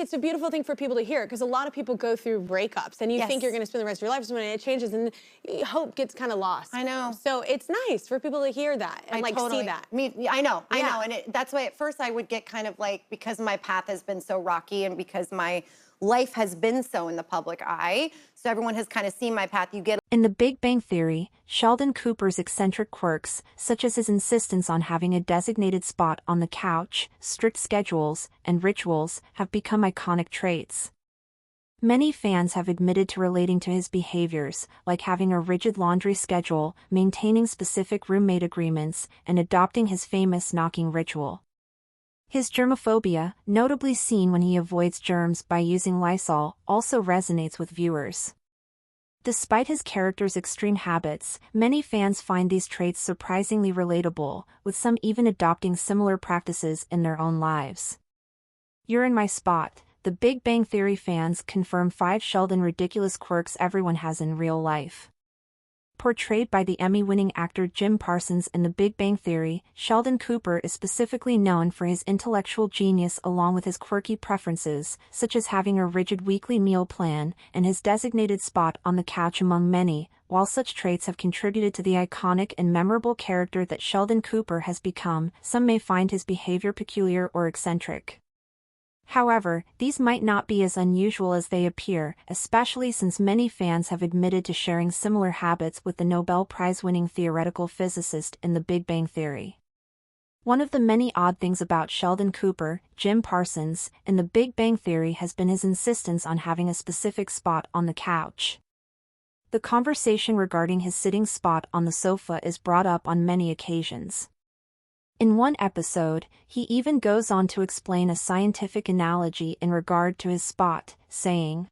It's a beautiful thing for people to hear because a lot of people go through breakups and you think you're going to spend the rest of your life with someone and it changes and hope gets kind of lost. I know. So it's nice for people to hear that and see that. I know. And that's why at first I would get kind of like, because my path has been so rocky and because my life has been so in the public eye, so everyone has kind of seen my path, you get. In The Big Bang Theory, Sheldon Cooper's eccentric quirks, such as his insistence on having a designated spot on the couch, strict schedules, and rituals, have become iconic traits. Many fans have admitted to relating to his behaviors, like having a rigid laundry schedule, maintaining specific roommate agreements, and adopting his famous knocking ritual. His germaphobia, notably seen when he avoids germs by using Lysol, also resonates with viewers. Despite his character's extreme habits, many fans find these traits surprisingly relatable, with some even adopting similar practices in their own lives. You're in my spot. The Big Bang Theory fans confirm 5 Sheldon ridiculous quirks everyone has in real life. Portrayed by the Emmy-winning actor Jim Parsons in The Big Bang Theory, Sheldon Cooper is specifically known for his intellectual genius along with his quirky preferences, such as having a rigid weekly meal plan and his designated spot on the couch among many. While such traits have contributed to the iconic and memorable character that Sheldon Cooper has become, some may find his behavior peculiar or eccentric. However, these might not be as unusual as they appear, especially since many fans have admitted to sharing similar habits with the Nobel Prize-winning theoretical physicist in The Big Bang Theory. One of the many odd things about Sheldon Cooper, Jim Parsons, in The Big Bang Theory has been his insistence on having a specific spot on the couch. The conversation regarding his sitting spot on the sofa is brought up on many occasions. In one episode, he even goes on to explain a scientific analogy in regard to his spot, saying,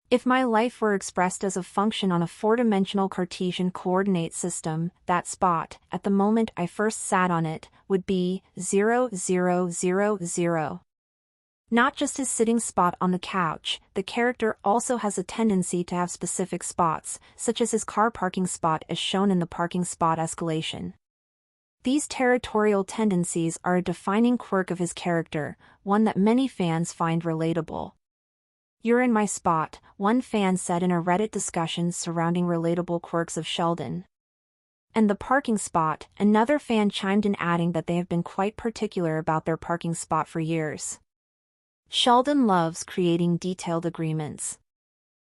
"If my life were expressed as a function on a 4-dimensional Cartesian coordinate system, that spot, at the moment I first sat on it, would be 0, 0, 0, 0. Not just his sitting spot on the couch, the character also has a tendency to have specific spots, such as his car parking spot as shown in the parking spot escalation. These territorial tendencies are a defining quirk of his character, one that many fans find relatable. You're in my spot, one fan said in a Reddit discussion surrounding relatable quirks of Sheldon. And the parking spot, another fan chimed in adding that they have been quite particular about their parking spot for years. Sheldon loves creating detailed agreements.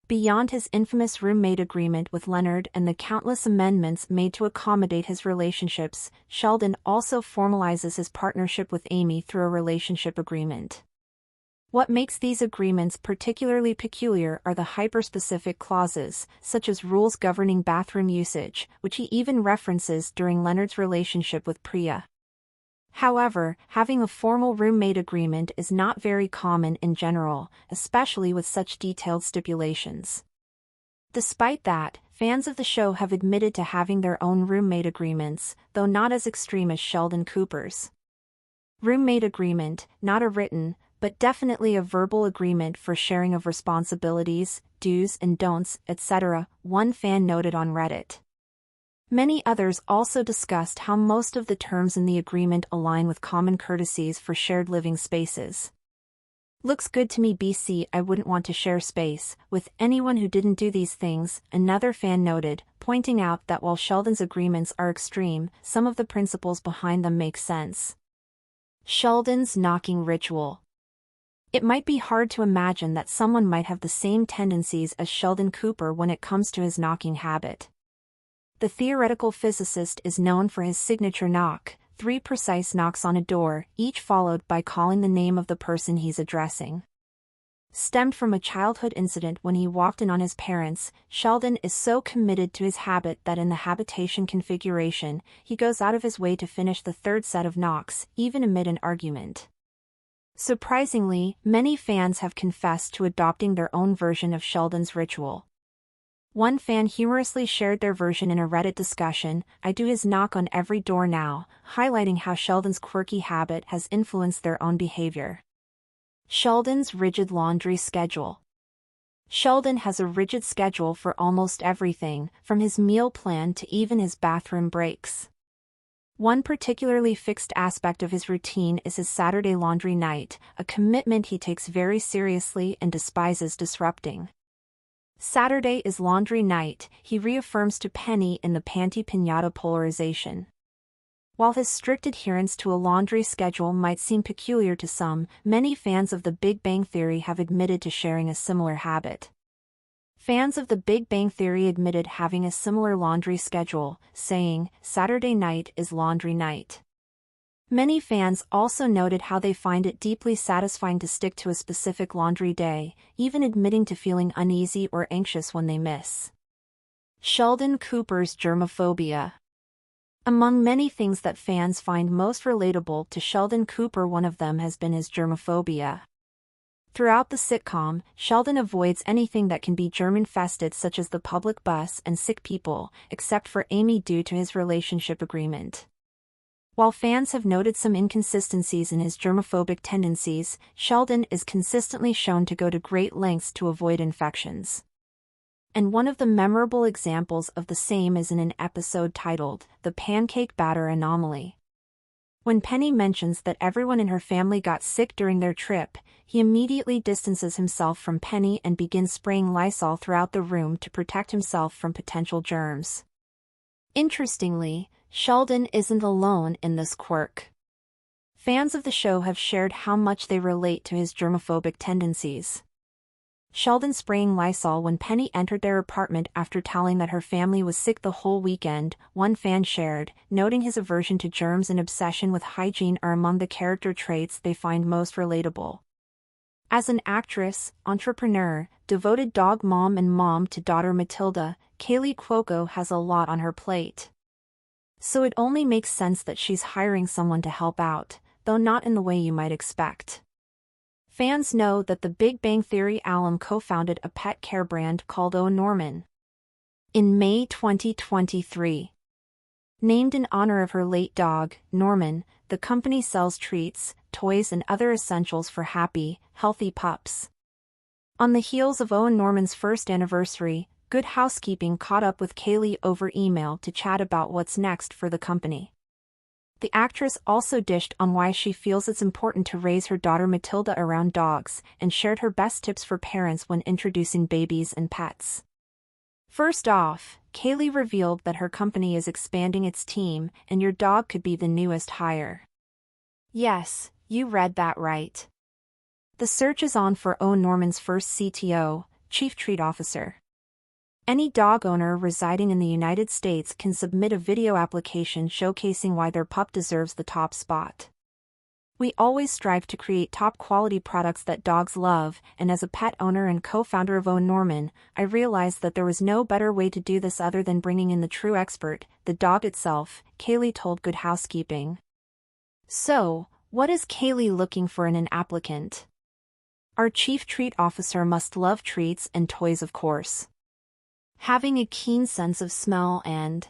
Beyond his infamous roommate agreement with Leonard and the countless amendments made to accommodate his relationships, Sheldon also formalizes his partnership with Amy through a relationship agreement. What makes these agreements particularly peculiar are the hyper-specific clauses, such as rules governing bathroom usage, which he even references during Leonard's relationship with Priya. However, having a formal roommate agreement is not very common in general, especially with such detailed stipulations. Despite that, fans of the show have admitted to having their own roommate agreements, though not as extreme as Sheldon Cooper's. Roommate agreement, not a written, but definitely a verbal agreement for sharing of responsibilities, do's and don'ts, etc., one fan noted on Reddit. Many others also discussed how most of the terms in the agreement align with common courtesies for shared living spaces. Looks good to me BC. I wouldn't want to share space with anyone who didn't do these things, another fan noted, pointing out that while Sheldon's agreements are extreme, some of the principles behind them make sense. Sheldon's knocking ritual. It might be hard to imagine that someone might have the same tendencies as Sheldon Cooper when it comes to his knocking habit. The theoretical physicist is known for his signature knock, 3 precise knocks on a door, each followed by calling the name of the person he's addressing. Stemmed from a childhood incident when he walked in on his parents, Sheldon is so committed to his habit that in the habitation configuration, he goes out of his way to finish the 3rd set of knocks, even amid an argument. Surprisingly, many fans have confessed to adopting their own version of Sheldon's ritual. One fan humorously shared their version in a Reddit discussion, "I do his knock on every door now," highlighting how Sheldon's quirky habit has influenced their own behavior. Sheldon's rigid laundry schedule. Sheldon has a rigid schedule for almost everything, from his meal plan to even his bathroom breaks. One particularly fixed aspect of his routine is his Saturday laundry night, a commitment he takes very seriously and despises disrupting. Saturday is laundry night, he reaffirms to Penny in the panty piñata polarization. While his strict adherence to a laundry schedule might seem peculiar to some, many fans of The Big Bang Theory have admitted to sharing a similar habit. Fans of The Big Bang Theory admitted having a similar laundry schedule, saying, "Saturday night is laundry night." Many fans also noted how they find it deeply satisfying to stick to a specific laundry day, even admitting to feeling uneasy or anxious when they miss. Sheldon Cooper's germaphobia. Among many things that fans find most relatable to Sheldon Cooper, one of them has been his germaphobia. Throughout the sitcom, Sheldon avoids anything that can be germ-infested, such as the public bus and sick people, except for Amy due to his relationship agreement. While fans have noted some inconsistencies in his germaphobic tendencies, Sheldon is consistently shown to go to great lengths to avoid infections. And one of the memorable examples of the same is in an episode titled, "The Pancake Batter Anomaly." When Penny mentions that everyone in her family got sick during their trip, he immediately distances himself from Penny and begins spraying Lysol throughout the room to protect himself from potential germs. Interestingly, Sheldon isn't alone in this quirk. Fans of the show have shared how much they relate to his germaphobic tendencies. Sheldon spraying Lysol when Penny entered their apartment after telling that her family was sick the whole weekend, one fan shared, noting his aversion to germs and obsession with hygiene are among the character traits they find most relatable. As an actress, entrepreneur, devoted dog mom and mom to daughter Matilda, Kaley Cuoco has a lot on her plate. So it only makes sense that she's hiring someone to help out, though not in the way you might expect. Fans know that The Big Bang Theory alum co-founded a pet care brand called O Norman. In May 2023. Named in honor of her late dog, Norman, the company sells treats, toys and other essentials for happy, healthy pups. On the heels of O and Norman's first anniversary, Good Housekeeping caught up with Kaley over email to chat about what's next for the company. The actress also dished on why she feels it's important to raise her daughter Matilda around dogs, and shared her best tips for parents when introducing babies and pets. First off, Kaley revealed that her company is expanding its team, and your dog could be the newest hire. Yes, you read that right. The search is on for O Norman's first CTO, Chief Treat Officer. Any dog owner residing in the United States can submit a video application showcasing why their pup deserves the top spot. We always strive to create top-quality products that dogs love, and as a pet owner and co-founder of O Norman, I realized that there was no better way to do this other than bringing in the true expert, the dog itself, Kaley told Good Housekeeping. So, what is Kaley looking for in an applicant? Our Chief Treat Officer must love treats and toys, of course. Having a keen sense of smell and